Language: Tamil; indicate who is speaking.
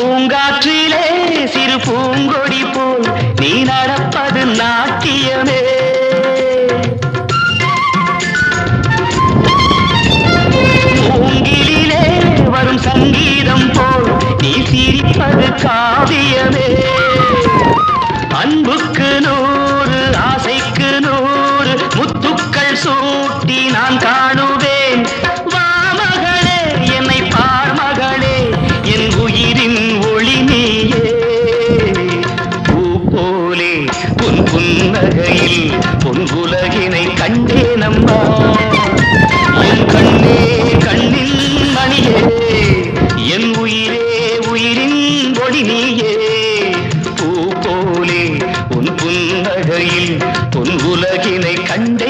Speaker 1: பூங்காற்றிலே சிறு பூங்கொடி போல் நீ நடப்பது நாட்டியமே. மூங்கிலே வரும் சங்கீதம் போல் நீ சிரிப்பது காவியமே. அன்புக்கு 100 ஆசைக்கு 100 முத்துக்கள் சூட்டி நான் காணுவேன். வா மகளே என்னை பார் மகளே என் உயிரின் ஒளி நீயே. பூ போலே பொன் புன்னகையில் பொன் உலகினை கண்டேனம்மா. என் கண்ணே கண்ணின் மணியே என் உயிரே உயிரின் ஒளி நீயே. பூ போலே உன் புன்னகையில் பொன் உலகினை கண்டே